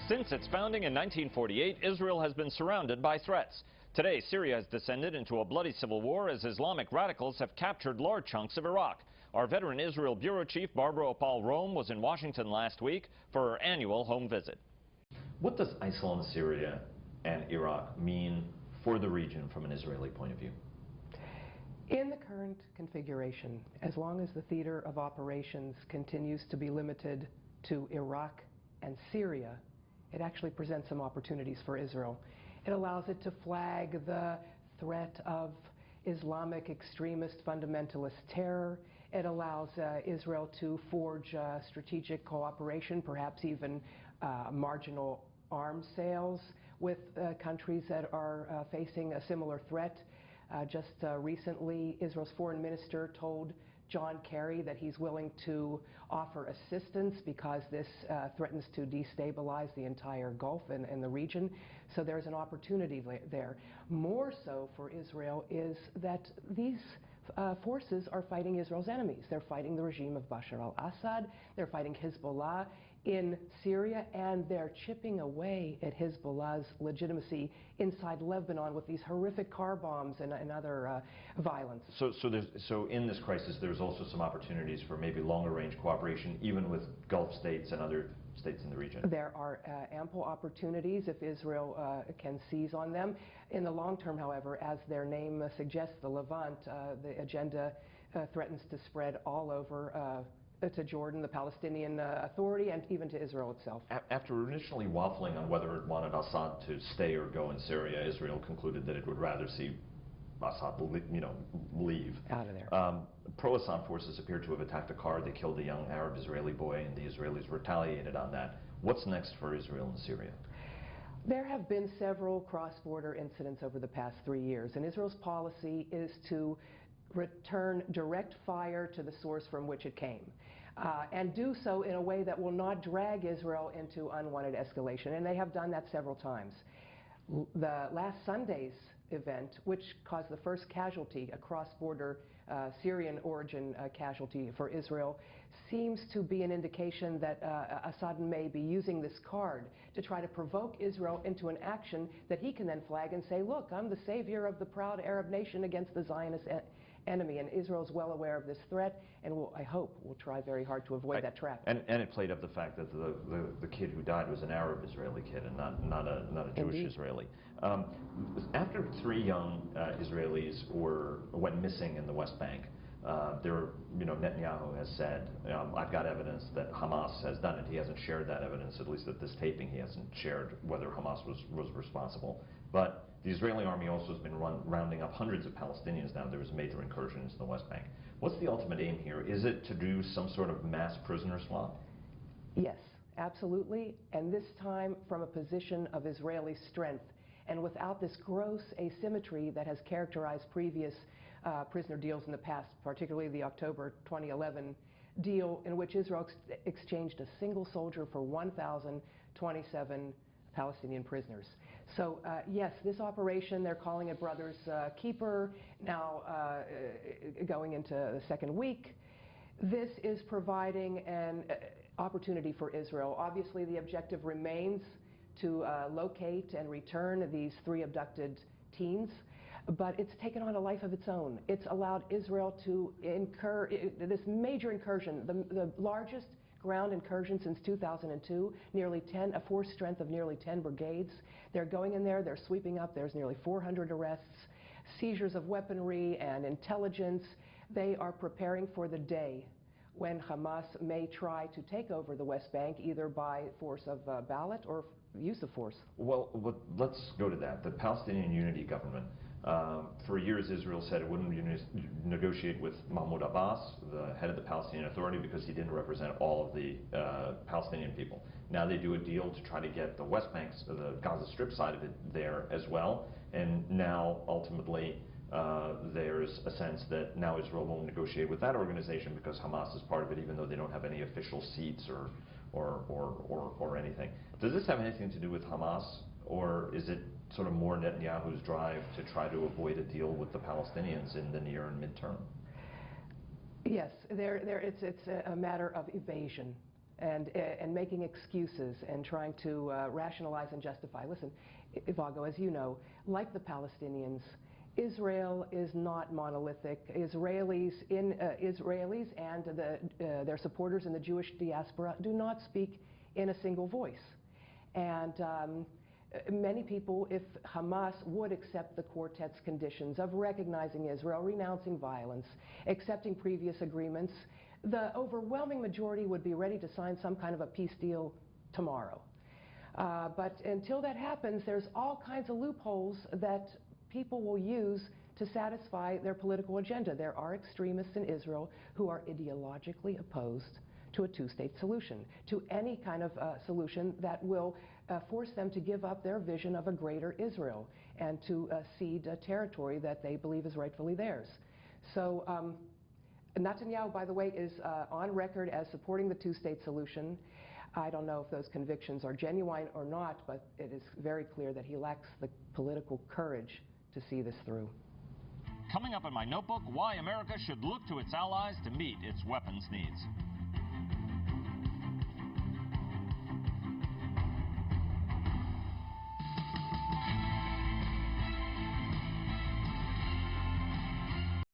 Since its founding in 1948, Israel has been surrounded by threats. Today, Syria has descended into a bloody civil war as Islamic radicals have captured large chunks of Iraq. Our veteran Israel Bureau Chief Barbara Opall-Rome was in Washington last week for her annual home visit. What does ISIL in Syria and Iraq mean for the region from an Israeli point of view? In the current configuration, as long as the theater of operations continues to be limited to Iraq and Syria, it actually presents some opportunities for Israel. It allows it to flag the threat of Islamic extremist fundamentalist terror. It allows Israel to forge strategic cooperation, perhaps even marginal arms sales with countries that are facing a similar threat. Just recently, Israel's foreign minister told John Kerry that he's willing to offer assistance because this threatens to destabilize the entire Gulf and the region. So there's an opportunity there. More so for Israel is that these forces are fighting Israel's enemies. They're fighting the regime of Bashar al-Assad. They're fighting Hezbollah in Syria, and they're chipping away at Hezbollah's legitimacy inside Lebanon with these horrific car bombs and other violence. So in this crisis, there's also some opportunities for maybe longer-range cooperation, even with Gulf states and other states in the region. There are ample opportunities if Israel can seize on them. In the long term, however, as their name suggests, the Levant, the agenda threatens to spread all over to Jordan, the Palestinian Authority, and even to Israel itself. After initially waffling on whether it wanted Assad to stay or go in Syria, Israel concluded that it would rather see Assad, leave. Out of there. Pro-Assad forces appear to have attacked a car. They killed a young Arab-Israeli boy, and the Israelis retaliated on that. What's next for Israel in Syria? There have been several cross-border incidents over the past 3 years, and Israel's policy is to return direct fire to the source from which it came, and do so in a way that will not drag Israel into unwanted escalation, and they have done that several times. The last Sunday's event, which caused the first casualty, a cross-border Syrian origin casualty for Israel, seems to be an indication that Assad may be using this card to try to provoke Israel into an action that he can then flag and say, look, I'm the savior of the proud Arab nation against the Zionist enemy, and Israel's well aware of this threat, and I hope will try very hard to avoid that trap. And it played up the fact that the kid who died was an Arab Israeli kid and not a Jewish Indeed. Israeli. After 3 young Israelis went missing in the West Bank, Netanyahu has said, I've got evidence that Hamas has done it. He hasn't shared that evidence, at least at this taping. He hasn't shared whether Hamas was responsible. But the Israeli army also has been rounding up hundreds of Palestinians now. There was major incursions in the West Bank. What's the ultimate aim here? Is it to do some sort of mass prisoner swap? Yes, absolutely, and this time from a position of Israeli strength and without this gross asymmetry that has characterized previous prisoner deals in the past, particularly the October 2011 deal in which Israel exchanged a single soldier for 1,027 Palestinian prisoners. So yes, this operation, they're calling it Brothers Keeper, now going into the second week. This is providing an opportunity for Israel. Obviously, the objective remains to locate and return these 3 abducted teens, but it's taken on a life of its own. It's allowed Israel to incur this major incursion, the largest ground incursion since 2002, a force strength of nearly 10 brigades. They're going in there, they're sweeping up, there's nearly 400 arrests, seizures of weaponry and intelligence. They are preparing for the day when Hamas may try to take over the West Bank, either by force of ballot or use of force. Well, let's go to that. The Palestinian Unity Government. For years, Israel said it wouldn't negotiate with Mahmoud Abbas, the head of the Palestinian Authority, because he didn't represent all of the Palestinian people. Now they do a deal to try to get the West Bank, the Gaza Strip side of it there as well, and now ultimately there's a sense that now Israel won't negotiate with that organization because Hamas is part of it, even though they don't have any official seats or anything. Does this have anything to do with Hamas, or is it sort of more Netanyahu's drive to try to avoid a deal with the Palestinians in the near and midterm? Yes, it's a matter of evasion. and making excuses and trying to rationalize and justify. Listen, Vago, as you know, like the Palestinians, Israel is not monolithic. Israelis and their supporters in the Jewish diaspora do not speak in a single voice. And many people, if Hamas would accept the quartet's conditions of recognizing Israel, renouncing violence, accepting previous agreements, the overwhelming majority would be ready to sign some kind of a peace deal tomorrow. But until that happens, there's all kinds of loopholes that people will use to satisfy their political agenda. There are extremists in Israel who are ideologically opposed to a two-state solution, to any kind of solution that will force them to give up their vision of a greater Israel and to cede territory that they believe is rightfully theirs. So Netanyahu, by the way, is on record as supporting the two-state solution. I don't know if those convictions are genuine or not, but it is very clear that he lacks the political courage to see this through. Coming up in my notebook, why America should look to its allies to meet its weapons needs.